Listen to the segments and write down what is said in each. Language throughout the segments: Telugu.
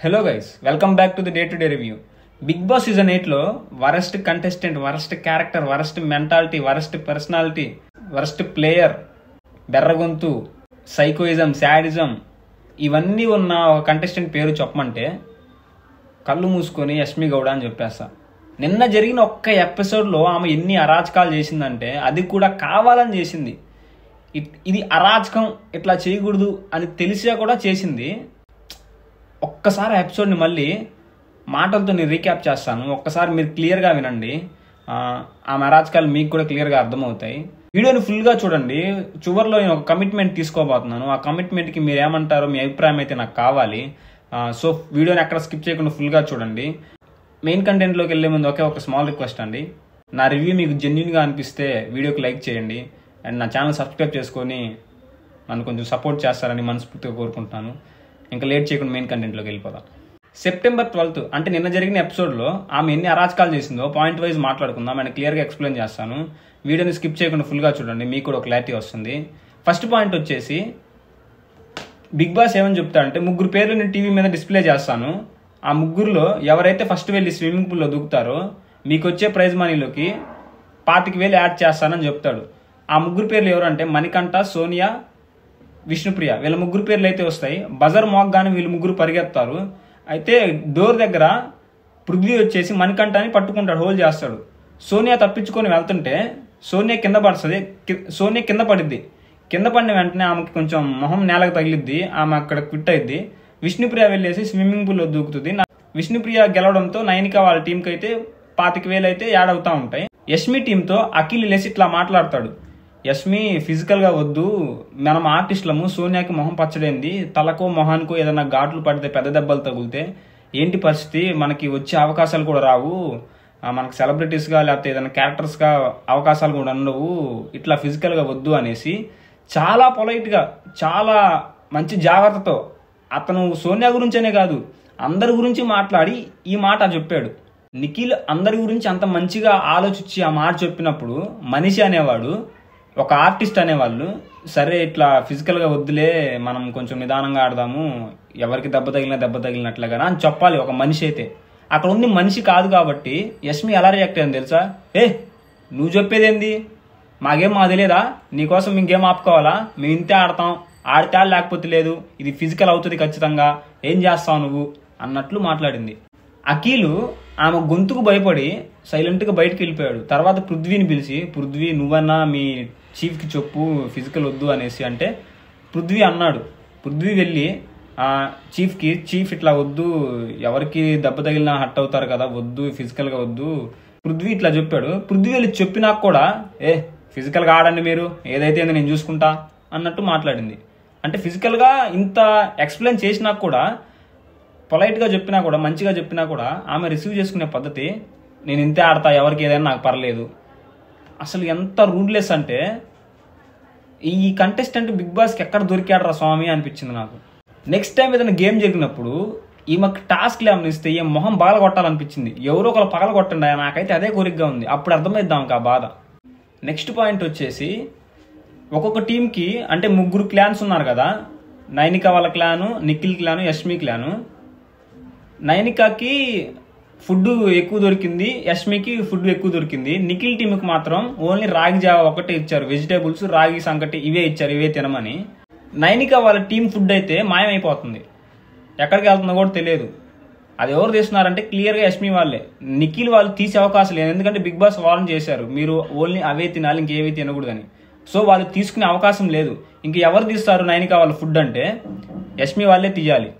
Hello guys, welcome back to the day-to-day review. Big Boss Season 8లో worst contestant, worst character, worst mentality, worst personality, worst player, బెర్రగొంతు, సైకోయిజం, శాడిజం ఇవన్నీ ఉన్న ఒక కంటెస్టెంట్ పేరు చెప్పమంటే కళ్ళు మూసుకొని యష్మి గౌడ అని చెప్పేస్తా. నిన్న జరిగిన ఒక్క ఎపిసోడ్లో ఆమె ఎన్ని అరాచకాలు చేసిందంటే అది కూడా కావాలని చేసింది. ఇది అరాచకం, ఇట్లా చేయకూడదు అని తెలిసా కూడా చేసింది. ఒక్కసారి ఎపిసోడ్ని మళ్ళీ మాటలతో నేను రీక్యాప్ చేస్తాను, ఒక్కసారి మీరు క్లియర్గా వినండి. ఆమె అరాచకాలు మీకు కూడా క్లియర్గా అర్థమవుతాయి. వీడియోని ఫుల్గా చూడండి. చివరిలో నేను ఒక కమిట్మెంట్ తీసుకోబోతున్నాను. ఆ కమిట్మెంట్కి మీరు ఏమంటారో మీ అభిప్రాయం అయితే నాకు కావాలి. సో వీడియోని ఎక్కడ స్కిప్ చేయకుండా ఫుల్గా చూడండి. మెయిన్ కంటెంట్లోకి వెళ్ళే ముందు ఒక స్మాల్ రిక్వెస్ట్ అండి. నా రివ్యూ మీకు జెన్యూన్గా అనిపిస్తే వీడియోకి లైక్ చేయండి అండ్ నా ఛానల్ సబ్స్క్రైబ్ చేసుకొని నన్ను కొంచెం సపోర్ట్ చేస్తారని మనస్ఫూర్తిగా కోరుకుంటున్నాను. ఇంకా లేట్ చేయకుండా మెయిన్ కంటెంట్లోకి వెళ్ళిపోదాం. సెప్టెంబర్ 12 అంటే నిన్న జరిగిన ఎపిసోడ్లో ఆమె ఎన్ని అరాచకాలు చేసిందో పాయింట్ వైజ్ మాట్లాడుకుందాం అండ్ క్లియర్గా ఎక్స్ప్లెయిన్ చేస్తాను. వీడియోని స్కిప్ చేయకుండా ఫుల్గా చూడండి, మీకు కూడా ఒక క్లారిటీ వస్తుంది. ఫస్ట్ పాయింట్ వచ్చేసి బిగ్ బాస్ ఏమని చెప్తాడంటే 3 పేర్లు నేను టీవీ మీద డిస్ప్లే చేస్తాను. ఆ 3లో ఎవరైతే ఫస్ట్ వెళ్ళి స్విమ్మింగ్ పూల్లో దూకుతారో మీకు వచ్చే ప్రైజ్ మనీలోకి 25,000 యాడ్ చేస్తానని చెప్తాడు. ఆ 3 పేర్లు ఎవరంటే మణికంఠ, సోనియా, విష్ణుప్రియ. వీళ్ళ 3 పేర్లు అయితే వస్తాయి. బజర్ మోగ్గానే వీళ్ళు 3 పరిగెత్తారు. అయితే డోర్ దగ్గర పృథ్వీ వచ్చేసి మణికంఠని పట్టుకుంటాడు, హోల్డ్ చేస్తాడు. సోనియా తప్పించుకొని వెళ్తుంటే సోనియా కింద పడిద్ది. కింద పడిన వెంటనే ఆమెకి కొంచెం మొహం నేలకు తగిలిద్ది, ఆమె అక్కడ క్విట్ అయింది. విష్ణుప్రియ వెళ్ళేసి స్విమ్మింగ్ పూల్లో దూకుతుంది. విష్ణుప్రియ గెలవడంతో నైనిక వాళ్ళ టీంకి అయితే 25,000 అయితే యాడ్ అవుతా ఉంటాయి. యష్మి టీంతో అఖిల్ లేసి ఇట్లా మాట్లాడతాడు, యష్మి ఫిజికల్గా వద్దు, మనం ఆర్టిస్టులము, సోనియాకి మొహం పచ్చడైంది, తలకో మొహానికో ఏదైనా ఘాట్లు పడితే పెద్ద దెబ్బలు తగిలితే ఏంటి పరిస్థితి, మనకి వచ్చే అవకాశాలు కూడా రావు, మనకు సెలబ్రిటీస్గా లేకపోతే ఏదైనా క్యారెక్టర్స్గా అవకాశాలు కూడా ఉండవు, ఇట్లా ఫిజికల్గా వద్దు అనేసి చాలా పొలైట్గా, చాలా మంచి జాగ్రత్తతో అతను సోనియా గురించనే కాదు అందరి గురించి మాట్లాడి ఈ మాట చెప్పాడు. నిఖిల్ అందరి గురించి అంత మంచిగా ఆలోచించి ఆ మాట చెప్పినప్పుడు మనిషి అనేవాడు, ఒక ఆర్టిస్ట్ అనేవాళ్ళు సరే ఇట్లా ఫిజికల్గా వద్దులే, మనం కొంచెం నిదానంగా ఆడదాము, ఎవరికి దెబ్బ తగిలినట్లుగా అని చెప్పాలి ఒక మనిషి అయితే. అక్కడ ఉంది మనిషి కాదు కాబట్టి యష్మి ఎలా రియాక్ట్ అయింది తెలుసా? నువ్వు చెప్పేదేంది, మాకు తెలియదా, నీకోసం ఇంకేం ఆపుకోవాలా, మేము ఇంతే ఆడతాం, ఆడితే లేకపోతే లేదు, ఇది ఫిజికల్ అవుతుంది ఖచ్చితంగా, ఏం చేస్తావు నువ్వు అన్నట్లు మాట్లాడింది. అఖిల్ ఆమె గొంతుకు భయపడి సైలెంట్గా బయటకు వెళ్ళిపోయాడు. తర్వాత పృథ్వీని పిలిచి, పృథ్వీ నువ్వన్నా మీ చీఫ్కి చెప్పు ఫిజికల్ వద్దు అనేసి అంటే పృథ్వీ అన్నాడు. పృథ్వీ వెళ్ళి చీఫ్ ఇట్లా వద్దు, ఎవరికి దెబ్బ తగిలినా హట్ అవుతారు కదా, వద్దు ఫిజికల్గా వద్దు, పృథ్వీ ఇట్లా చెప్పాడు. పృథ్వీ వెళ్ళి చెప్పినాక కూడా ఫిజికల్గా ఆడండి మీరు, ఏదైతే నేను చూసుకుంటా అన్నట్టు మాట్లాడింది. అంటే ఫిజికల్గా ఇంత ఎక్స్ప్లెయిన్ చేసినా కూడా, పొలైట్గా చెప్పినా కూడా, మంచిగా చెప్పినా కూడా ఆమె రిసీవ్ చేసుకునే పద్ధతి నేను ఇంతే ఆడతా, ఎవరికి ఏదైనా నాకు పర్లేదు. అసలు ఎంత రూడ్లెస్ అంటే ఈ కంటెస్టెంట్ బిగ్ బాస్కి ఎక్కడ దొరికాడరా స్వామి అనిపించింది నాకు. నెక్స్ట్ టైం ఏదైనా గేమ్ జరిగినప్పుడు ఈమెకు టాస్క్లు ఏమైనా ఇస్తే ఏ మొహం పగల కొట్టాలనిపించింది, ఎవరో ఒకరు పగల కొట్టండి, నాకైతే అదే కోరికగా ఉంది. అప్పుడు అర్థమైద్దాం ఆ బాధ. నెక్స్ట్ పాయింట్ వచ్చేసి ఒక్కొక్క టీంకి అంటే 3 క్లాన్స్ ఉన్నారు కదా, నైనిక వాళ్ళ clan, Nikhil clan, Yashmi clan. నైనికాకి ఫుడ్ ఎక్కువ దొరికింది, యష్మికి ఫుడ్ ఎక్కువ దొరికింది. నిఖిల్ టీంకి మాత్రం ఓన్లీ రాగి జావ ఒకటే ఇచ్చారు, వెజిటేబుల్స్, రాగి సంకటి ఇవే ఇచ్చారు, ఇవే తినమని. నైనిక వాళ్ళ టీం ఫుడ్ అయితే మాయమైపోతుంది, ఎక్కడికి వెళ్తుందో కూడా తెలియదు. అది ఎవరు తీస్తున్నారంటే క్లియర్గా యష్మి వాళ్ళే. నిఖిల్ వాళ్ళు తీసే అవకాశం లేదు, ఎందుకంటే బిగ్ బాస్ వార్న్ చేశారు మీరు ఓన్లీ అవే తినాలి, ఇంకేవి తినకూడదని. సో వాళ్ళు తీసుకునే అవకాశం లేదు. ఇంక ఎవరు తీస్తారు నైనిక వాళ్ళ ఫుడ్ అంటే యష్మి వాళ్ళే తీయాలి.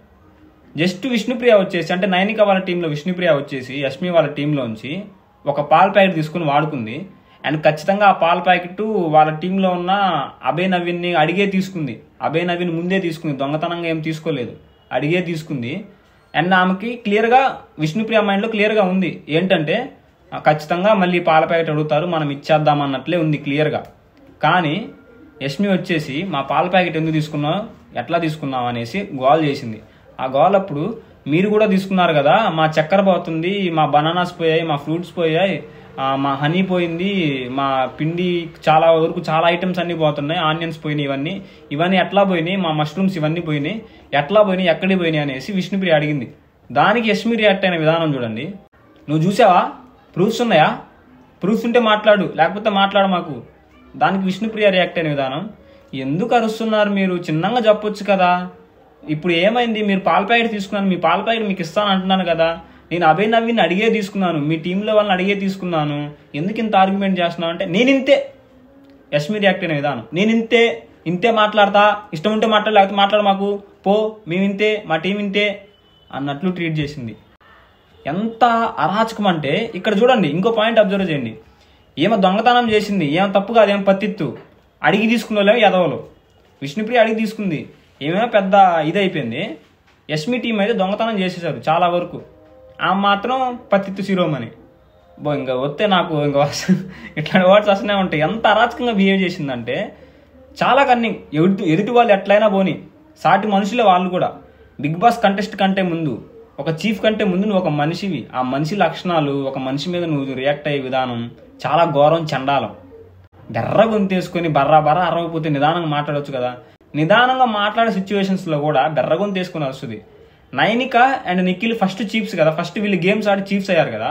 జస్ట్ విష్ణుప్రియ వచ్చేసి, అంటే నైనిక వాళ్ళ టీంలో విష్ణుప్రియ వచ్చేసి యష్మి వాళ్ళ టీంలోంచి ఒక పాల ప్యాకెట్ తీసుకుని వాడుకుంది. అండ్ ఖచ్చితంగా ఆ పాల ప్యాకెట్ వాళ్ళ టీంలో ఉన్న అభయ్ నవీన్ని అడిగే తీసుకుంది. అభయ్ నవీన్ ముందే తీసుకుంది, దొంగతనంగా ఏం తీసుకోలేదు, అడిగే తీసుకుంది. అండ్ ఆమెకి క్లియర్గా విష్ణుప్రియ మైండ్లో క్లియర్గా ఉంది ఏంటంటే ఖచ్చితంగా మళ్ళీ పాల ప్యాకెట్ అడుగుతారు, మనం ఇచ్చేద్దాం అన్నట్లే ఉంది క్లియర్గా. కానీ యష్మి వచ్చేసి మా పాల ప్యాకెట్ ఎందుకు తీసుకున్నావు, ఎట్లా తీసుకున్నావు అనేసి గోల్ చేసింది. ఆ గోల్ అప్పుడు మీరు కూడా తీసుకున్నారు కదా, మా చక్కెర పోతుంది, మా బనానాస్ పోయాయి, మా ఫ్రూట్స్ పోయాయి, మా హనీ పోయింది, మా పిండి చాలా వరకు చాలా ఐటమ్స్ అన్నీ పోతున్నాయి, ఆనియన్స్ పోయినాయి, ఇవన్నీ ఎట్లా పోయినాయి, మా మష్రూమ్స్ ఇవన్నీ పోయినాయి, ఎట్లా పోయినాయి, ఎక్కడికి పోయినాయి అనేసి విష్ణుప్రియ అడిగింది. దానికి యష్మి రియాక్ట్ అయిన విధానం చూడండి. నువ్వు చూసావా, ప్రూఫ్స్ ఉన్నాయా, ప్రూఫ్స్ ఉంటే మాట్లాడు, లేకపోతే మాట్లాడు మాకు. దానికి విష్ణుప్రియ రియాక్ట్ అయిన విధానం, ఎందుకు అరుస్తున్నారు మీరు, చిన్నగా చెప్పొచ్చు కదా, ఇప్పుడు ఏమైంది, మీరు పాల ప్యాకెట్ తీసుకున్నాను, మీ పాల ప్యాకెట్ మీకు ఇస్తాను అంటున్నాను కదా, నేను అభయ్ నవీన్ అడిగే తీసుకున్నాను, మీ టీంలో వాళ్ళని అడిగే తీసుకున్నాను, ఎందుకు ఇంత ఆర్గ్యుమెంట్ చేస్తున్నావు అంటే నేను ఇంతే. యష్మి రియాక్ట్ అయిన విధానం, నేను ఇంతే మాట్లాడతా, ఇష్టం ఉంటే మాట్లాడు, లేకపోతే మాట్లాడు మాకు, పో, మేము ఇంతే, మా టీం ఇంతే అన్నట్లు ట్రీట్ చేసింది. ఎంత అరాచకం అంటే ఇక్కడ చూడండి, ఇంకో పాయింట్ అబ్జర్వ్ చేయండి. ఏమో దొంగతనం చేసింది, ఏమో తప్పు కాదు, ఏమో పత్తిత్తు, అడిగి తీసుకున్న ఎదవలు. విష్ణుప్రియ అడిగి తీసుకుంది, ఏమేమో పెద్ద ఇది అయిపోయింది. యష్మి టీం అయితే దొంగతనం చేసేసారు చాలా వరకు, ఆమె మాత్రం పత్తిత్తు శిరోమణి. ఇంకా వస్తే నాకు ఇంకా ఇట్లాంటి వర్డ్స్ వస్తూనే ఉంటాయి. ఎంత అరాచకంగా బిహేవ్ చేసిందంటే చాలా కన్నింగ్. ఎదుటి వాళ్ళు ఎట్లయినా పోని, సాటి మనుషులే వాళ్ళు కూడా. బిగ్ బాస్ కంటెస్ట్ కంటే ముందు, ఒక చీఫ్ కంటే ముందు నువ్వు ఒక మనిషివి, ఆ మనిషి లక్షణాలు, ఒక మనిషి మీద నువ్వు రియాక్ట్ అయ్యే విధానం చాలా ఘోరం, చండాలం. బెర్ర గొంతేసుకొని బర్రా అరవకపోతే నిదానంగా మాట్లాడవచ్చు కదా. నిదానంగా మాట్లాడే సిచ్యువేషన్స్లో కూడా బెర్ర గొంతేసుకొని వస్తుంది. Nainika and Nikhil first chiefs కదా, ఫస్ట్ వీళ్ళు గేమ్స్ ఆడి చీఫ్స్ అయ్యారు కదా,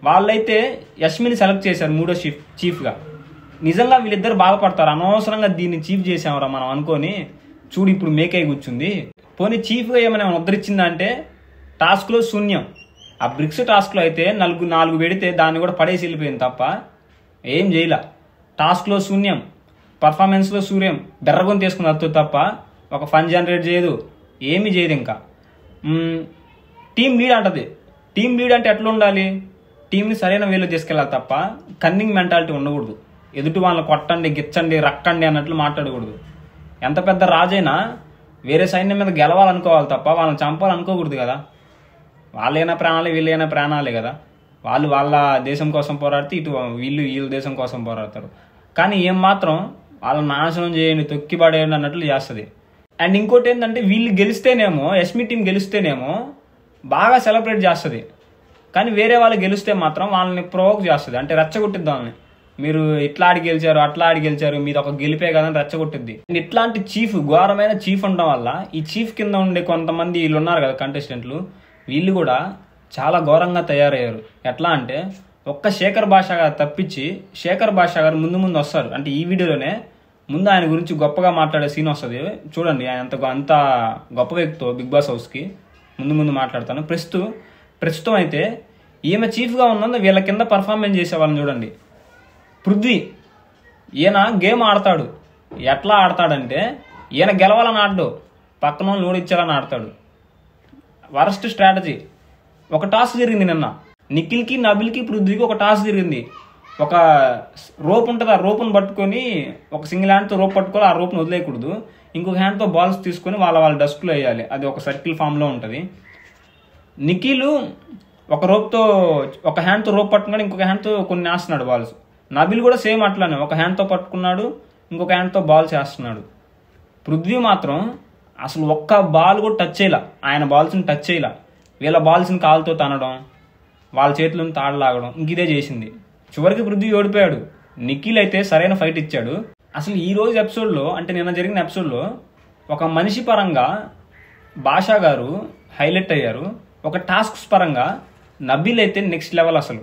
వాళ్ళైతే యష్మిని సెలెక్ట్ చేశారు మూడో చీఫ్గా. నిజంగా వీళ్ళిద్దరు బాధపడతారు, అనవసరంగా దీన్ని చీఫ్ చేసామరా మనం అనుకొని, చూడు ఇప్పుడు మేకై కూర్చుంది. పోనీ చీఫ్గా ఏమైనా ఉద్ధరించిందంటే టాస్క్లో శూన్యం. ఆ బ్రిక్స్ టాస్క్లో అయితే నాలుగు పెడితే దాన్ని కూడా పడేసి వెళ్ళిపోయింది తప్ప ఏం చేయలే. టాస్క్లో శూన్యం, పర్ఫార్మెన్స్లో సూర్యం, బెర్రగొని తీసుకుని వద్దు తప్ప ఒక ఫన్ జనరేట్ చేయదు, ఏమీ చేయదు. ఇంకా టీం లీడ్ అంటది. టీం లీడ్ అంటే ఎట్లా ఉండాలి, టీంని సరైన వేలో తీసుకెళ్ళాలి తప్ప కన్నింగ్ మెంటాలిటీ ఉండకూడదు. ఎదుటి వాళ్ళని కొట్టండి, గిచ్చండి, రక్కండి అన్నట్లు మాట్లాడకూడదు. ఎంత పెద్ద రాజైనా వేరే సైన్యం మీద గెలవాలనుకోవాలి తప్ప వాళ్ళని చంపాలనుకోకూడదు కదా. వాళ్ళైనా ప్రాణాలే, వీళ్ళైనా ప్రాణాలే కదా. వాళ్ళు వాళ్ళ దేశం కోసం పోరాడితే ఇటు వీళ్ళ దేశం కోసం పోరాడతారు. కానీ ఏం మాత్రం వాళ్ళని నాశనం చేయండి, తొక్కి పడేయండి అన్నట్లు చేస్తుంది. అండ్ ఇంకోటి ఏంటంటే వీళ్ళు గెలిస్తేనేమో, యష్మి టీం గెలిస్తేనేమో బాగా సెలబ్రేట్ చేస్తుంది. కానీ వేరే వాళ్ళు గెలిస్తే మాత్రం వాళ్ళని ప్రొవోక్ చేస్తుంది, అంటే రెచ్చగొట్టిద్ది వాళ్ళని. మీరు ఇట్లా ఆడి గెలిచారు, అట్లా ఆడి గెలిచారు, మీది ఒక గెలిపే కదని రెచ్చగొట్టిద్ది. ఇట్లాంటి చీఫ్, ఘోరమైన చీఫ్ ఉండడం వల్ల ఈ చీఫ్ కింద ఉండే కొంతమంది వీళ్ళు ఉన్నారు కదా కంటెస్టెంట్లు, వీళ్ళు కూడా చాలా ఘోరంగా తయారయ్యారు. ఎట్లా అంటే ఒక్క శేఖర్ భాష గారు తప్పించి, శేఖర్ భాష గారు ముందు వస్తారు. అంటే ఈ వీడియోలోనే ముందు ఆయన గురించి గొప్పగా మాట్లాడే సీన్ వస్తుంది, చూడండి. ఆయన అంత గొప్ప వ్యక్తితో బిగ్ బాస్ హౌస్కి ముందు మాట్లాడతాను. ప్రస్తుతం అయితే ఈమె చీఫ్గా ఉన్నందుకు వీళ్ళ కింద పర్ఫార్మెన్స్ చేసే వాళ్ళని చూడండి. పృథ్వీ, ఈయన గేమ్ ఆడతాడు. ఎట్లా ఆడతాడంటే ఈయన గెలవాలని ఆడడు, పక్కన వాళ్ళు ఓడిచ్చాలని ఆడతాడు. Worst strategy. ఒక టాస్క్ జరిగింది నిన్న, నిఖిల్కి, నబిల్కి, పృథ్వీకి ఒక టాస్క్ జరిగింది. ఒక రోప్ ఉంటుంది, ఆ రోప్ను పట్టుకొని ఒక సింగిల్ హ్యాండ్తో రోప్ పట్టుకోవాలి, ఆ రోప్ను వదిలేయకూడదు. ఇంకొక హ్యాండ్తో బాల్స్ తీసుకొని వాళ్ళ డస్క్లో వేయాలి. అది ఒక సర్కిల్ ఫామ్లో ఉంటుంది. నిఖిల్ ఒక హ్యాండ్తో రోప్ పట్టుకున్నాడు, ఇంకొక హ్యాండ్తో కొన్ని వేస్తున్నాడు బాల్స్. నబిల్ కూడా సేమ్ అట్లానే, ఒక హ్యాండ్తో పట్టుకున్నాడు, ఇంకొక హ్యాండ్తో బాల్స్ వేస్తున్నాడు. పృథ్వీ మాత్రం అసలు ఒక్క బాల్ కూడా టచ్ చేయలే, ఆయన బాల్స్ని టచ్ చేయలే. వీళ్ళ బాల్స్ని కాలుతో తనడం, వాళ్ళ చేతులను తాడలాగడం, ఇంక ఇదే చేసింది. చివరికి పృథ్వీ ఓడిపోయాడు. నిఖిల్ అయితే సరైన ఫైట్ ఇచ్చాడు. అసలు ఈ రోజు ఎపిసోడ్లో, అంటే నిన్న జరిగిన ఎపిసోడ్లో ఒక మనిషి పరంగా భాషా గారు హైలైట్ అయ్యారు. ఒక టాస్క్స్ పరంగా నబీల్ అయితే నెక్స్ట్ లెవెల్, అసలు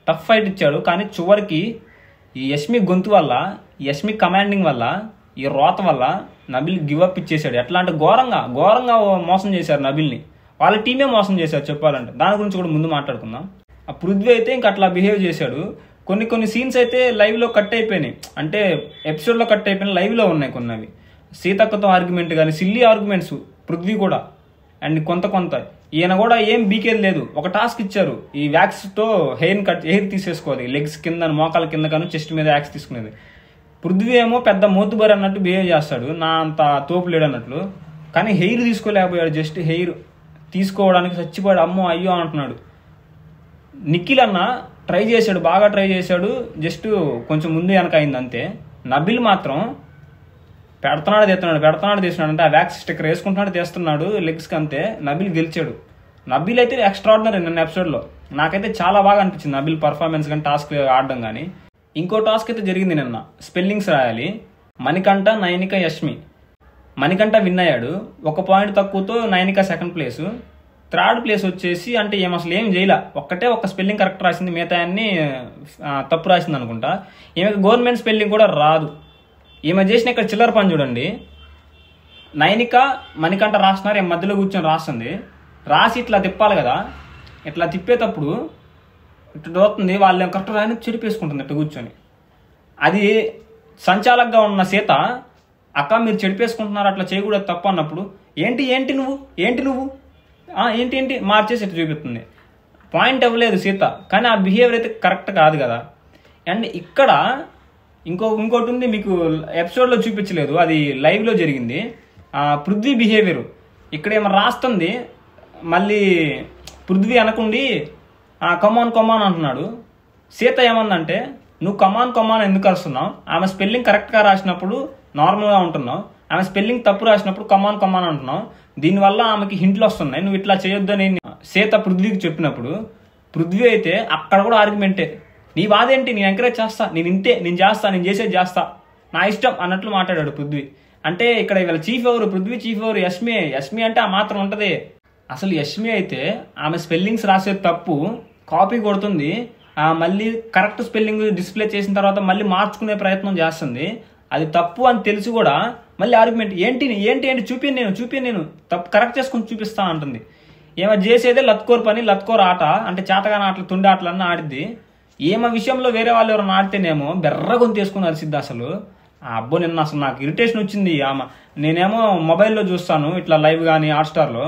టఫ్ ఫైట్ ఇచ్చాడు. కానీ చివరికి ఈ యష్మి గొంతు వల్ల, యష్మి కమాండింగ్ వల్ల, ఈ రోత వల్ల నబీల్ గివప్ ఇచ్చేసాడు. ఎట్లా అంటే ఘోరంగా మోసం చేశారు నబీల్ని. వాళ్ళ టీమే మోసం చేశారు చెప్పాలంటే. దాని గురించి కూడా ముందు మాట్లాడుకుందాం. ఆ పృథ్వీ అయితే ఇంకా అట్లా బిహేవ్ చేశాడు. కొన్ని సీన్స్ అయితే లైవ్లో కట్ అయిపోయినాయి, అంటే ఎపిసోడ్లో కట్ అయిపోయినాయి, లైవ్లో ఉన్నాయి కొన్ని. అవి సీతక్కతో ఆర్గ్యుమెంట్ కానీ, సిల్లీ ఆర్గ్యుమెంట్స్ పృథ్వీ కూడా. అండ్ కొంత ఈయన కూడా ఏం బీకేది లేదు. ఒక టాస్క్ ఇచ్చారు, ఈ వ్యాక్స్తో హెయిర్ తీసేసుకోవాలి, లెగ్స్ కింద, మోకాల కింద కానీ చెస్ట్ మీద వ్యాక్స్ తీసుకునేది. పృథ్వీ ఏమో పెద్ద మోతుబరి అన్నట్టు బిహేవ్ చేస్తాడు, నా అంత తోపు లేడు అన్నట్లు. కానీ హెయిర్ తీసుకోలేకపోయాడు, జస్ట్ హెయిర్ తీసుకోవడానికి చచ్చిపోయాడు, అమ్మో అయ్యో అంటున్నాడు. నిఖిల్ అన్న బాగా ట్రై చేశాడు, జస్ట్ కొంచెం ముందు వెనక అయింది అంతే. నబిల్ మాత్రం పెడుతున్నాడు తీస్తున్నాడు, అంటే ఆ వ్యాక్స్ స్టిక్కర్ వేసుకుంటున్నాడు, తీస్తున్నాడు లెగ్స్కి అంతే. నబిల్ గెలిచాడు. నబిల్ అయితే ఎక్స్ట్రాడినరీ నిన్న ఎపిసోడ్లో. నాకైతే చాలా బాగా అనిపించింది నబిల్ పర్ఫార్మెన్స్ కానీ, టాస్క్ ఆడడం కానీ. ఇంకో టాస్క్ అయితే జరిగింది నిన్న, స్పెల్లింగ్స్ రాయాలి. మణికంఠ, నైనిక, యష్మి. మణికంఠ విన్ అయ్యాడు, 1 పాయింట్ తక్కువతో. Nainika second place, third place వచ్చేసి అంటే ఏం అసలు ఏం చేయలే, ఒక్క స్పెల్లింగ్ కరెక్ట్ రాసింది, మిగతా అన్ని తప్పు రాసింది అనుకుంటా. ఈమెకి గవర్నమెంట్ స్పెల్లింగ్ కూడా రాదు. ఈమె చేసిన ఇక్కడ చిల్లర పని చూడండి, నైనిక మణికంఠ రాస్తున్నారు, ఏం మధ్యలో కూర్చొని రాస్తుంది, రాసి ఇట్లా తిప్పాలి కదా, ఇట్లా తిప్పేటప్పుడు ఇట్లా దోస్తుంది, వాళ్ళు కరెక్ట్ రాయని చెడిపేసుకుంటుంది ఇట్లా కూర్చొని. అది సంచాలకుగా ఉన్న సీత, అక్క మీరు చెడిపేసుకుంటున్నారు అట్లా చేయకూడదు తప్పు అన్నప్పుడు, ఏంటి నువ్వు ఏంటి మార్చేసి ఇట్లా చూపిస్తుంది. పాయింట్ ఇవ్వలేదు సీత, కానీ ఆ బిహేవియర్ అయితే కరెక్ట్ కాదు కదా. అండ్ ఇక్కడ ఇంకోటి ఉంది, మీకు ఎపిసోడ్లో చూపించలేదు, అది లైవ్లో జరిగింది. పృథ్వీ బిహేవియర్ ఇక్కడ ఏమో రాస్తుంది, మళ్ళీ పృథ్వీ అనకుండి కమాన్ అంటున్నాడు. సీత ఏమందంటే, నువ్వు కమాన్ ఎందుకు వస్తున్నావు, ఆమె స్పెల్లింగ్ కరెక్ట్గా రాసినప్పుడు నార్మల్గా ఉంటున్నావు, ఆమె స్పెల్లింగ్ తప్పు రాసినప్పుడు కమాన్ అంటున్నావు, దీనివల్ల ఆమెకి హింట్లు వస్తున్నాయి, నువ్వు ఇట్లా చేయొద్దని సీత పృథ్వీకి చెప్పినప్పుడు, పృథ్వీ అయితే అక్కడ కూడా ఆర్గ్యుమెంటే, నీ బాధ ఏంటి, నేను ఎంకరేజ్ చేస్తా, నేను చేసేది చేస్తా, నా ఇష్టం అన్నట్లు మాట్లాడాడు పృథ్వీ. అంటే ఇక్కడ వీళ్ళ చీఫ్ ఎవరు, పృథ్వీ చీఫ్ ఎవరు, యష్మి అంటే ఆ మాత్రం ఉంటుంది. అసలు యష్మి అయితే ఆమె స్పెల్లింగ్స్ రాసేది తప్పు, కాపీ కొడుతుంది, మళ్ళీ కరెక్ట్ స్పెల్లింగ్ డిస్ప్లే చేసిన తర్వాత మళ్ళీ మార్చుకునే ప్రయత్నం చేస్తుంది. అది తప్పు అని తెలిసి కూడా మళ్ళీ ఆర్గ్యుమెంట్, ఏంటి చూపి నేను తప్పు కరెక్ట్ చేసుకుని చూపిస్తా అంటుంది. ఏమో చేసేదే లత్కోర్ పని, లత్కోర్ ఆట, అంటే చేతగాని ఆటలు, తుండి ఆటలన్నీ ఆడిద్ది. ఏమో విషయంలో వేరే వాళ్ళు ఎవరైనా ఆడితేనేమో బెర్రగొని తీసుకుని అరిసిద్ది. అసలు అబ్బో నిన్న అసలు నాకు ఇరిటేషన్ వచ్చింది. నేనేమో మొబైల్లో చూస్తాను ఇట్లా లైవ్ కానీ హాట్స్టార్లో,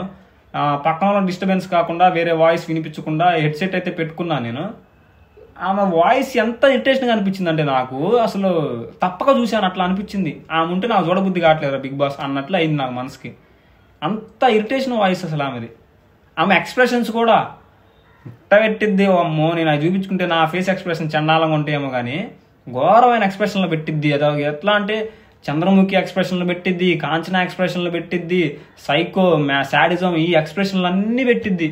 పక్కన డిస్టర్బెన్స్ కాకుండా వేరే వాయిస్ వినిపించకుండా హెడ్సెట్ అయితే పెట్టుకున్నాను నేను. ఆమె వాయిస్ ఎంత ఇరిటేషన్గా అనిపించింది అంటే నాకు అసలు తప్పక చూశాను అట్లా అనిపించింది. ఆమె ఉంటే నాకు చూడబుద్ధి కావట్లేదు బిగ్ బాస్ అన్నట్లు అయింది నాకు మనసుకి. అంత ఇరిటేషన్ వాయిస్ అసలు ఆమెది. ఆమె ఎక్స్ప్రెషన్స్ కూడా పెట్టిద్ది, అమ్మో నేను అది చూపించుకుంటే నా ఫేస్ ఎక్స్ప్రెషన్ చండాలంగా ఉంటాయేమో కానీ ఘోరమైన ఎక్స్ప్రెషన్లో పెట్టిద్ది. అది ఎట్లా అంటే చంద్రముఖి ఎక్స్ప్రెషన్లో పెట్టిద్ది, కాంచనా ఎక్స్ప్రెషన్లో పెట్టిద్ది, సైకో శాడిజం ఈ ఎక్స్ప్రెషన్లు అన్నీ పెట్టిద్ది.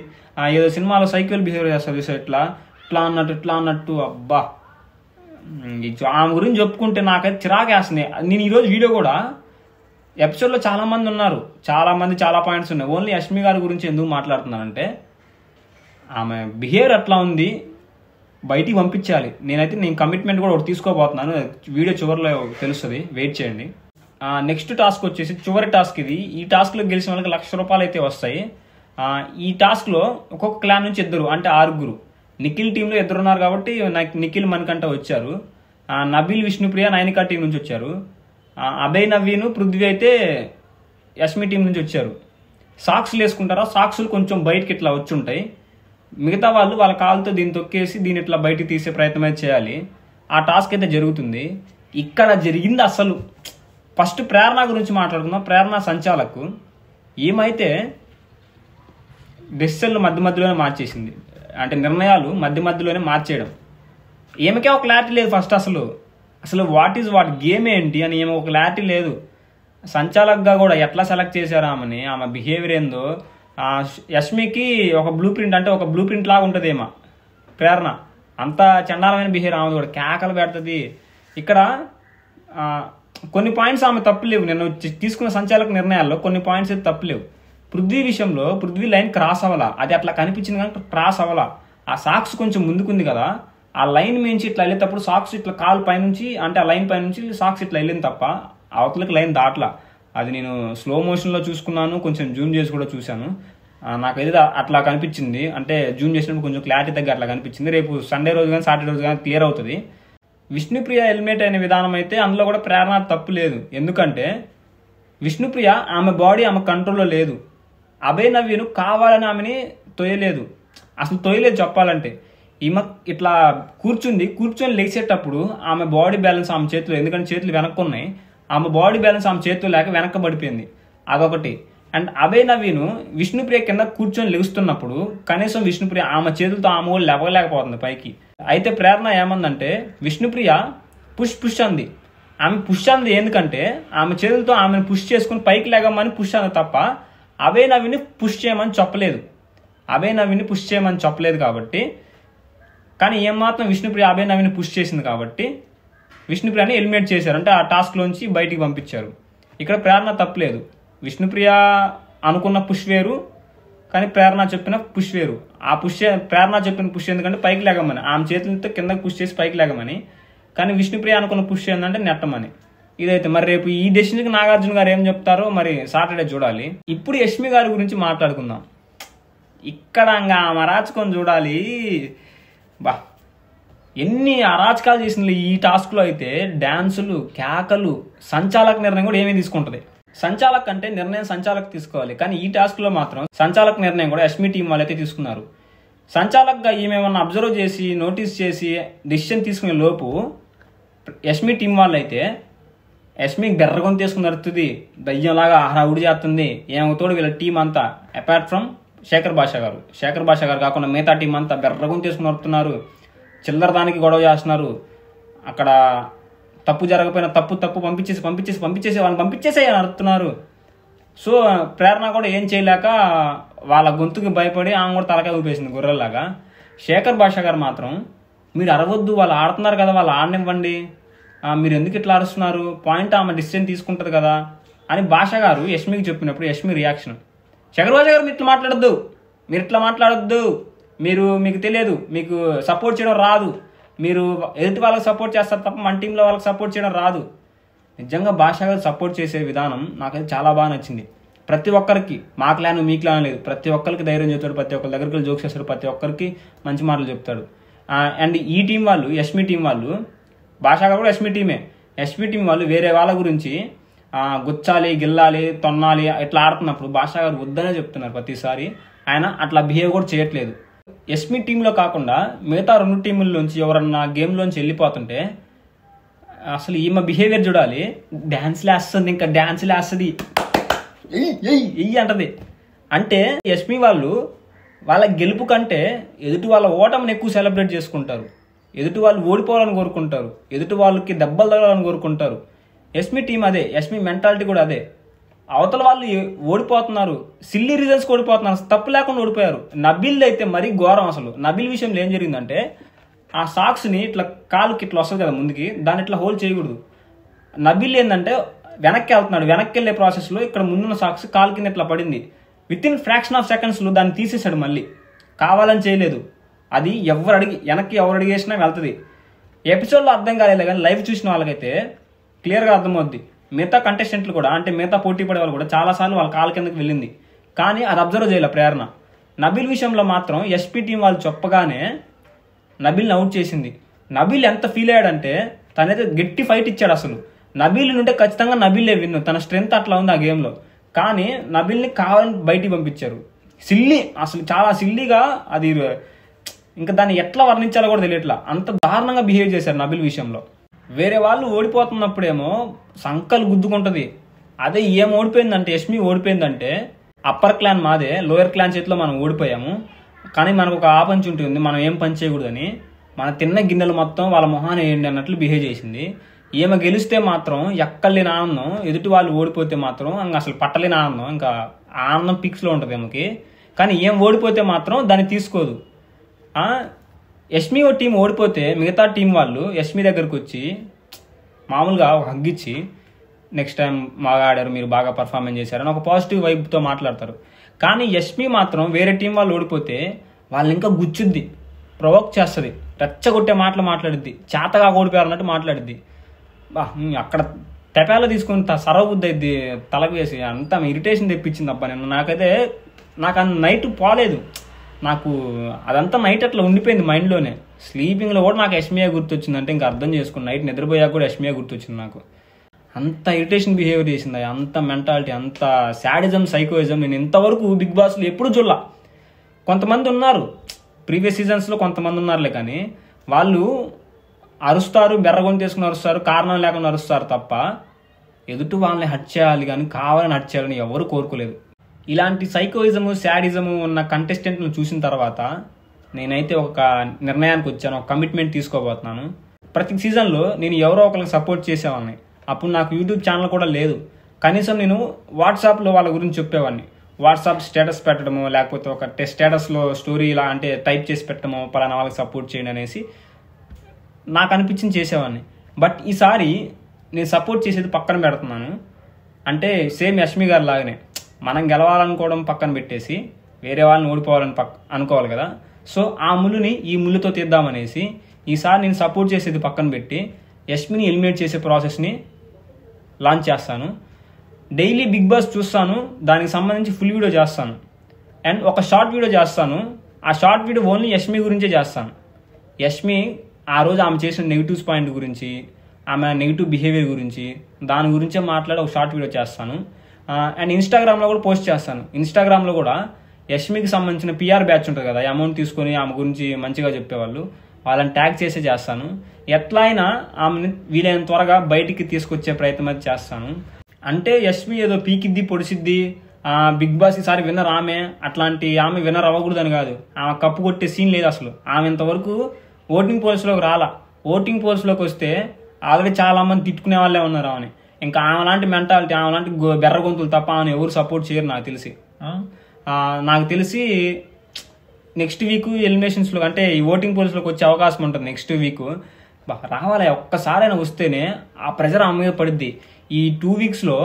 ఏదో సినిమాలో సైకోల్ బిహేవియర్ చేస్తారు ఇట్లా అన్నట్టు అబ్బా. ఆమె గురించి చెప్పుకుంటే నాకైతే చిరాకేస్తుంది. నేను ఈరోజు వీడియో కూడా ఎపిసోడ్లో చాలా మంది ఉన్నారు, చాలా పాయింట్స్ ఉన్నాయి, ఓన్లీ యష్మి గారి గురించి ఎందుకు మాట్లాడుతున్నానంటే ఆమె బిహేవియర్ అట్లా ఉంది, బయటికి పంపించాలి. నేను కమిట్మెంట్ కూడా ఒకటి తీసుకోబోతున్నాను, వీడియో చివరిలో తెలుస్తుంది, వెయిట్ చేయండి. నెక్స్ట్ టాస్క్ వచ్చేసి చివరి టాస్క్ ఇది. ఈ టాస్క్లో గెలిచిన వాళ్ళకి ₹1,00,000 అయితే వస్తాయి. ఈ టాస్క్లో ఒక్కొక్క క్లాన్ నుంచి 2 అంటే 6. నిఖిల్ టీంలో 2 ఉన్నారు కాబట్టి నిఖిల్ మణికంఠ వచ్చారు. నబీల్ విష్ణుప్రియ నైనికా టీం నుంచి వచ్చారు. అభయ్ నవీన్ పృథ్వీ అయితే యష్మి టీం నుంచి వచ్చారు. సాక్స్లు వేసుకుంటారా, సాక్స్లు కొంచెం బయటకి ఇట్లా వచ్చి ఉంటాయి. మిగతా వాళ్ళు వాళ్ళ కాళ్ళతో దీన్ని తొక్కేసి దీన్ని ఇట్లా బయటికి తీసే ప్రయత్నం అయితే చేయాలి. ఆ టాస్క్ అయితే జరుగుతుంది. ఇక్కడ జరిగింది అసలు ఫస్ట్ ప్రేరణ గురించి మాట్లాడుకుందాం. ప్రేరణ సంచాలకు ఏమైతే డెసిషన్లు మధ్యలోనే మార్చేసింది, అంటే నిర్ణయాలు మధ్యలోనే మార్చేయడం. ఏమకే ఒక క్లారిటీ లేదు ఫస్ట్ అసలు వాట్ గేమ్ ఏంటి అని ఏమో ఒక క్లారిటీ లేదు. సంచాలకుగా కూడా ఎట్లా సెలెక్ట్ చేశారు ఆమెని, ఆమె బిహేవియర్ ఏందో. యష్మికి ఒక బ్లూ ప్రింట్ లాగా ఉంటుంది ఏమో ప్రేరణ, అంత చండాలమైన బిహేవియర్ ఆమె కూడా, కేకలు పెడుతుంది. ఇక్కడ కొన్ని పాయింట్స్ ఆమె తప్పులేవు, నేను తీసుకున్న సంచాలక నిర్ణయాల్లో కొన్ని పాయింట్స్ అయితే తప్పులేవు. పృథ్వీ విషయంలో పృథ్వీ లైన్ క్రాస్ అవ్వాలా, అది అట్లా కనిపించింది కానీ క్రాస్ అవ్వాలా. ఆ సాక్స్ కొంచెం ముందుకుంది కదా, ఆ లైన్ మించి ఇట్లా వెళ్ళేటప్పుడు సాక్స్ ఇట్లా కాలు పైనుంచి, అంటే ఆ లైన్ పైనుంచి సాక్స్ ఇట్లా వెళ్ళింది తప్ప అవతలకి లైన్ దాట్లా. అది నేను స్లో మోషన్లో చూసుకున్నాను, కొంచెం జూమ్ చేసి కూడా చూశాను. నాకైతే అట్లా కనిపించింది, అంటే జూమ్ చేసినప్పుడు కొంచెం క్లారిటీ తగ్గి అట్లా కనిపించింది. రేపు సండే రోజు కానీ సాటర్డే రోజు కానీ క్లియర్ అవుతుంది. విష్ణుప్రియ హెల్మెట్ అయిన విధానం అయితే అందులో కూడా ప్రేరణ తప్పు లేదు. ఎందుకంటే విష్ణుప్రియ ఆమె బాడీ ఆమె కంట్రోల్లో లేదు. అభయ్ నవీన్ కావాలని ఆమెని తొయ్యలేదు, అసలు తొయ్యలేదు చెప్పాలంటే. ఈమె ఇట్లా కూర్చొని లేచేటప్పుడు ఆమె బాడీ బ్యాలెన్స్ ఆమె చేతిలో, ఎందుకంటే చేతులు వెనక్కున్నాయి, ఆమె బాడీ బ్యాలెన్స్ ఆమె చేతిలో లేక వెనక్కబడిపోయింది, అదొకటి. అండ్ అభయ్ నవీన్ విష్ణుప్రియ కింద కూర్చొని లెగుస్తున్నప్పుడు కనీసం విష్ణుప్రియ ఆమె చేతులతో ఆమె వాళ్ళు లేవలేకపోతుంది పైకి. అయితే ప్రేరణ ఏమందంటే విష్ణుప్రియ పుష్ అంది. ఆమె పుష్ అంది ఎందుకంటే ఆమె చేతులతో ఆమెను పుష్ చేసుకుని పైకి లేగమని పుష్ అంది తప్ప అభయ్ నవీన్ పుష్ చేయమని చెప్పలేదు. కాబట్టి కానీ ఏమాత్రం విష్ణుప్రియ అభయ్ నవీన్ పుష్ చేసింది కాబట్టి విష్ణుప్రియని ఎలిమినేట్ చేశారు, అంటే ఆ టాస్క్లోంచి బయటికి పంపించారు. ఇక్కడ ప్రేరణ తప్పలేదు. విష్ణుప్రియ అనుకున్న పుష్ వేరు, కానీ ప్రేరణ చెప్పిన పుష్ వేరు. ఆ ప్రేరణ చెప్పిన పుష్ ఎందుకంటే పైకి లేగమని, ఆమె చేతులతో కిందకి పుష్ చేసి పైకి లేగమని. కానీ విష్ణుప్రియ అనుకున్న పుష్ ఏంటంటే నెట్టమని. ఇదైతే మరి రేపు ఈ డెసిషన్కి నాగార్జున గారు ఏం చెప్తారో మరి సాటర్డే చూడాలి. ఇప్పుడు యష్మి గారి గురించి మాట్లాడుకుందాం. ఇక్కడ అరాచకం చూడాలి. బా ఎన్ని అరాచకాలు చేసింది ఈ టాస్క్లో అయితే. డ్యాన్సులు, కేకలు, సంచాలక నిర్ణయం కూడా ఏమీ తీసుకుంటుంది. సంచాలక్ అంటే నిర్ణయం సంచాలక్ తీసుకోవాలి, కానీ ఈ టాస్క్లో మాత్రం సంచాలక నిర్ణయం కూడా యష్మి టీం వాళ్ళు అయితే తీసుకున్నారు. సంచాలక్గా ఈమెమన్నా అబ్జర్వ్ చేసి నోటీస్ చేసి డిసిషన్ తీసుకునే లోపు యష్మి టీం వాళ్ళు అయితే యష్మికి బెర్రగొని తీసుకుని నడుతుంది, దయ్యంలాగా హడావుడి చేస్తుంది. ఏమవుతాడు వీళ్ళ టీం అంతా, అపార్ట్ ఫ్రమ్ శేఖర్ భాషా గారు కాకుండా మిగతా టీం అంతా బెర్రగొని తీసుకుని నడుతున్నారు. చిల్లర దానికి గొడవ చేస్తున్నారు. అక్కడ తప్పు జరగకపోయినా తప్పు పంపించేసి వాళ్ళని పంపించేసే నడుతున్నారు. సో ప్రేరణ కూడా ఏం చేయలేక వాళ్ళ గొంతుకి భయపడి ఆమె కూడా తలకాయ ఊపేసింది గొర్రెల్లాగా. శేఖర్ భాషా గారు మాత్రం మీరు అరవద్దు, వాళ్ళు ఆడుతున్నారు కదా, వాళ్ళు ఆడనివ్వండి, మీరు ఎందుకు ఇట్లా అరుస్తున్నారు, పాయింట్ ఆమె డిసిషన్ తీసుకుంటుంది కదా అని భాషా గారు యష్మికి చెప్పినప్పుడు యష్మి రియాక్షన్, శేఖర్ భాషా గారు మీరు ఇట్లా మాట్లాడొద్దు, మీకు తెలియదు, మీకు సపోర్ట్ చేయడం రాదు, మీరు ఎదుటి వాళ్ళకి సపోర్ట్ చేస్తారు తప్ప మన టీంలో వాళ్ళకి సపోర్ట్ చేయడం రాదు. నిజంగా భాషా గారు సపోర్ట్ చేసే విధానం నాకైతే చాలా బాగా నచ్చింది. ప్రతి ఒక్కరికి మా క్లాన్ మీ క్లాన్ లేదు, ప్రతి ఒక్కరికి ధైర్యం చెప్తాడు, ప్రతి ఒక్కరి దగ్గరికి జోక్స్ చేస్తాడు, ప్రతి ఒక్కరికి మంచి మాటలు చెప్తాడు. అండ్ ఈ టీం వాళ్ళు, యష్మి టీం వాళ్ళు, భాషా గారు కూడా యష్మి టీమే, యష్మి టీం వాళ్ళు వేరే వాళ్ళ గురించి గుచ్చాలి, గిల్లాలి, తొన్నాలి ఇట్లా ఆడుతున్నప్పుడు భాషా గారు వద్దనే చెప్తున్నారు ప్రతిసారి. ఆయన అట్లా బిహేవ్ కూడా చేయట్లేదు. యష్మి టీంలో కాకుండా మిగతా 2 టీముల్లోంచి ఎవరన్నా గేమ్లోంచి వెళ్ళిపోతుంటే అసలు ఈమె బిహేవియర్ చూడాలి. డ్యాన్స్లు వేస్తుంది, ఇంకా డ్యాన్స్లు వేస్తుంది, ఎయ్యి అంటది. అంటే యష్మి వాళ్ళు వాళ్ళ గెలుపు కంటే ఎదుటి వాళ్ళ ఓటమిని ఎక్కువ సెలబ్రేట్ చేసుకుంటారు, ఎదుటి వాళ్ళు ఓడిపోవాలని కోరుకుంటారు, ఎదుటి వాళ్ళకి దెబ్బలు తగలాలని కోరుకుంటారు. యష్మి టీం అదే, యష్మి మెంటాలిటీ కూడా అదే. అవతల వాళ్ళు ఓడిపోతున్నారు, సిల్లీ రీజన్స్ ఓడిపోతున్నారు, తప్పు లేకుండా ఓడిపోయారు. నబిల్ అయితే మరీ ఘోరం. అసలు నబిల్ విషయంలో ఏం జరిగిందంటే ఆ సాక్స్ని ఇట్లా కాలుకి ఇట్లా వస్తుంది కదా ముందుకి, దాన్ని ఇట్లా హోల్డ్ చేయకూడదు. నబిల్ ఏంటంటే వెనక్కి వెళ్తున్నాడు, వెనక్కి వెళ్ళే ప్రాసెస్లో ఇక్కడ ముందున్న సాక్స్ కాలు కింద ఇట్లా పడింది. విత్ ఇన్ ఫ్రాక్షన్ ఆఫ్ సెకండ్స్లో దాన్ని తీసేశాడు. మళ్ళీ కావాలని చేయలేదు. అది వెనక్కి ఎవరు అడిగేసినా వెళ్తుంది. ఎపిసోడ్లో అర్థం కాలేదు కానీ లైవ్ చూసిన వాళ్ళకైతే క్లియర్గా అర్థమవుద్ది. మిగతా కంటెస్టెంట్లు కూడా, అంటే మిగతా పోటీ పడే వాళ్ళు కూడా చాలాసార్లు వాళ్ళ కాలు కిందకి వెళ్ళింది, కానీ అది అబ్జర్వ్ చేయలే ప్రేరణ. నబిల్ విషయంలో మాత్రం ఎస్పీ టీం వాళ్ళు చెప్పగానే నబిల్ని అవుట్ చేసింది. నబిల్ ఎంత ఫీల్ అయ్యాడంటే తనైతే గట్టి ఫైట్ ఇచ్చాడు. అసలు నబిల్ నుంటే ఖచ్చితంగా నబిల్లే విన్ను, తన స్ట్రెంత్ అట్లా ఉంది ఆ గేమ్లో. కానీ నబిల్ని కావాలని బయటికి పంపించారు. సిల్లీ, అసలు చాలా సిల్లీగా, అది ఇంకా దాన్ని ఎట్లా వర్ణించాలో కూడా తెలియట్లా, అంత దారుణంగా బిహేవ్ చేశారు నబిల్ విషయంలో. వేరే వాళ్ళు ఓడిపోతున్నప్పుడేమో సంకలు గుద్దుకుంటుంది. అదే ఏం ఓడిపోయిందంటే, యష్మి ఓడిపోయిందంటే అప్పర్ క్లాన్ మాదే, లోయర్ క్లాన్ చేతిలో మనం ఓడిపోయాము, కానీ మనకు ఒక ఆపంచి ఉంటుంది, మనం ఏం పని చేయకూడదని మన తిన్న గిన్నెలు మొత్తం వాళ్ళ మొహాన్ని వేయండి అన్నట్లు బిహేవ్ చేసింది. ఈమె గెలిస్తే మాత్రం ఎక్కలేని ఆనందం, ఎదుటి వాళ్ళు ఓడిపోతే మాత్రం ఇంకా అసలు పట్టలేని ఆనందం, ఇంకా ఆనందం పిక్స్లో ఉంటుంది ఆమెకి. కానీ ఏం ఓడిపోతే మాత్రం దాన్ని తీసుకోదు. యష్మి ఓ టీం ఓడిపోతే మిగతా టీం వాళ్ళు యష్మి దగ్గరకు వచ్చి మామూలుగా ఒక హగ్గిచ్చి నెక్స్ట్ టైం బాగా ఆడారు, మీరు బాగా పర్ఫార్మెన్స్ చేశారని ఒక పాజిటివ్ వైబ్తో మాట్లాడతారు. కానీ యష్మి మాత్రం వేరే టీం వాళ్ళు ఓడిపోతే వాళ్ళు ఇంకా గుచ్చుద్ది, ప్రొవోక్ చేస్తుంది, రెచ్చగొట్టే మాటలు మాట్లాడిద్ది, చేతగా ఓడిపోయారన్నట్టు మాట్లాడిద్ది. అక్కడ తెపాలో తీసుకుని సరవబుద్ధి అయింది తలకు వేసి, అంతా ఇరిటేషన్ తెప్పించింది అబ్బా. నాకు నైట్ పోలేదు, నాకు అదంతా నైట్ అట్లా ఉండిపోయింది మైండ్లోనే. స్లీపింగ్లో కూడా నాకు యష్మియా గుర్తొచ్చింది. అంటే ఇంకా అర్థం చేసుకుని నైట్ నిద్రపోయాక కూడా యష్మియా గుర్తొచ్చింది నాకు. అంత ఇరిటేషన్ బిహేవియర్ చేసింది, అంత మెంటాలిటీ, అంత శాడిజం, సైకోయిజం నేను ఇంతవరకు బిగ్ బాస్లో ఎప్పుడు చూడలా. కొంతమంది ఉన్నారు ప్రీవియస్ సీజన్స్లో, కొంతమంది ఉన్నారులే, కానీ వాళ్ళు అరుస్తారు, బెర్రగొని తీసుకుని అరుస్తారు, కారణం లేకుండా అరుస్తారు తప్ప ఎదుటి వాళ్ళని హట్ చేయాలి కానీ కావాలని హట్ చేయాలని ఎవరు కోరుకోలేదు. ఇలాంటి సైకోయిజము, శాడిజము ఉన్న కంటెస్టెంట్లను చూసిన తర్వాత నేనైతే ఒక నిర్ణయానికి వచ్చాను, ఒక కమిట్మెంట్ తీసుకోబోతున్నాను. ప్రతి సీజన్లో నేను ఎవరో ఒకరికి సపోర్ట్ చేసేవాడిని. అప్పుడు నాకు యూట్యూబ్ ఛానల్ కూడా లేదు. కనీసం నేను వాట్సాప్లో వాళ్ళ గురించి చెప్పేవాడిని. వాట్సాప్ స్టేటస్ పెట్టడము, లేకపోతే ఒక స్టేటస్లో స్టోరీ ఇలా అంటే టైప్ చేసి పెట్టడము, పలానా వాళ్ళకి సపోర్ట్ చేయండి అనేసి నాకు అనిపించింది చేసేవాడిని. బట్ ఈసారి నేను సపోర్ట్ చేసేది పక్కన పెడుతున్నాను. అంటే సేమ్ యష్మి గారి లాగానే మనం గెలవాలనుకోవడం పక్కన పెట్టేసి వేరే వాళ్ళని ఓడిపోవాలని అనుకోవాలి కదా. సో ఆ ముళ్ళుని ఈ ముళ్ళుతో తీద్దామనేసి ఈసారి నేను సపోర్ట్ చేసేది పక్కన పెట్టి యష్మిని ఎలిమినేట్ చేసే ప్రాసెస్ని లాంచ్ చేస్తాను. డైలీ బిగ్ బాస్ చూస్తాను, దానికి సంబంధించి ఫుల్ వీడియో చేస్తాను అండ్ ఒక షార్ట్ వీడియో చేస్తాను. ఆ షార్ట్ వీడియో ఓన్లీ యష్మి గురించే చేస్తాను. యష్మి ఆ రోజు ఆమె చేసిన నెగిటివ్స్ పాయింట్ గురించి, ఆమె నెగిటివ్ బిహేవియర్ గురించి, దాని గురించే మాట్లాడి ఒక షార్ట్ వీడియో చేస్తాను. అండ్ ఇన్స్టాగ్రామ్లో కూడా పోస్ట్ చేస్తాను. ఇన్స్టాగ్రామ్లో కూడా యష్మికి సంబంధించిన పిఆర్ బ్యాచ్ ఉంటుంది కదా, అమౌంట్ తీసుకొని ఆమె గురించి మంచిగా చెప్పేవాళ్ళు, వాళ్ళని ట్యాగ్ చేసే చేస్తాను. ఎట్లా అయినా ఆమెను వీలైన త్వరగా బయటికి తీసుకొచ్చే ప్రయత్నం అయితే చేస్తాను. అంటే యష్మి ఏదో పీకిద్ది పొడిసిద్ది, బిగ్ బాస్ ఈసారి విన్నర్ ఆమె, అట్లాంటి ఆమె విన్నర్ అవ్వకూడదని కాదు. ఆమె కప్పు కొట్టే సీన్ లేదు అసలు. ఆమె ఇంతవరకు ఓటింగ్ పోల్స్లోకి రాలా. ఓటింగ్ పోల్స్లోకి వస్తే ఆల్రెడీ చాలా మంది తిట్టుకునే వాళ్ళే ఉన్నారు ఆమెని. ఇంకా ఆమె లాంటి మెంటాలిటీ, ఆమె లాంటి బెర్ర గొంతులు తప్ప ఆమెను ఎవరు సపోర్ట్ చేయరు నాకు తెలిసి నెక్స్ట్ వీక్ ఎలిమినేషన్స్లో అంటే ఈ ఓటింగ్ పోల్స్లోకి వచ్చే అవకాశం ఉంటుంది. నెక్స్ట్ వీక్ రావాలి, ఒక్కసారైనా వస్తేనే ఆ ప్రెజర్ ఆమె మీద పడుద్ది. ఈ 2 వీక్స్లో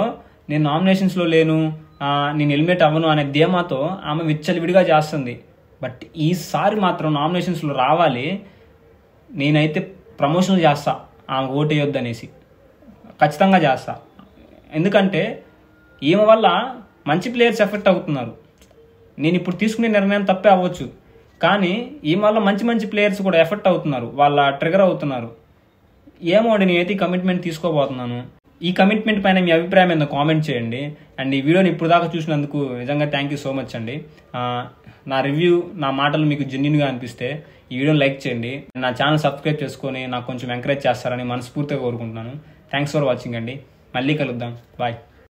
నేను నామినేషన్స్లో లేను, నేను ఎలిమినేట్ అవ్వను అనే ధీమాతో ఆమె విచ్చలవిడిగా చేస్తుంది. బట్ ఈసారి మాత్రం నామినేషన్స్లో రావాలి. నేనైతే ప్రమోషన్లు చేస్తా, ఆమె ఓటేయొద్దు అనేసి ఖచ్చితంగా చేస్తా. ఎందుకంటే ఈమె వల్ల మంచి ప్లేయర్స్ ఎఫెక్ట్ అవుతున్నారు. నేను ఇప్పుడు తీసుకునే నిర్ణయం తప్పే అవ్వచ్చు, కానీ ఈమె వల్ల మంచి మంచి ప్లేయర్స్ కూడా ఎఫెక్ట్ అవుతున్నారు, వాళ్ళ ట్రిగర్ అవుతున్నారు. ఏమో అండి, నేనైతే ఈ కమిట్మెంట్ తీసుకోబోతున్నాను. ఈ కమిట్మెంట్ పైన మీ అభిప్రాయం ఏందో కామెంట్ చేయండి. అండ్ ఈ వీడియోని ఇప్పుడు దాకా చూసినందుకు నిజంగా థ్యాంక్ యూ సో మచ్ అండి. నా రివ్యూ, నా మాటలు మీకు జెన్యూన్గా అనిపిస్తే ఈ వీడియోని లైక్ చేయండి. నా ఛానల్ సబ్స్క్రైబ్ చేసుకొని నాకు కొంచెం ఎంకరేజ్ చేస్తారని మనస్ఫూర్తిగా కోరుకుంటున్నాను. థ్యాంక్స్ ఫర్ వాచింగ్ అండి. మళ్ళీ కలుద్దాం. బాయ్.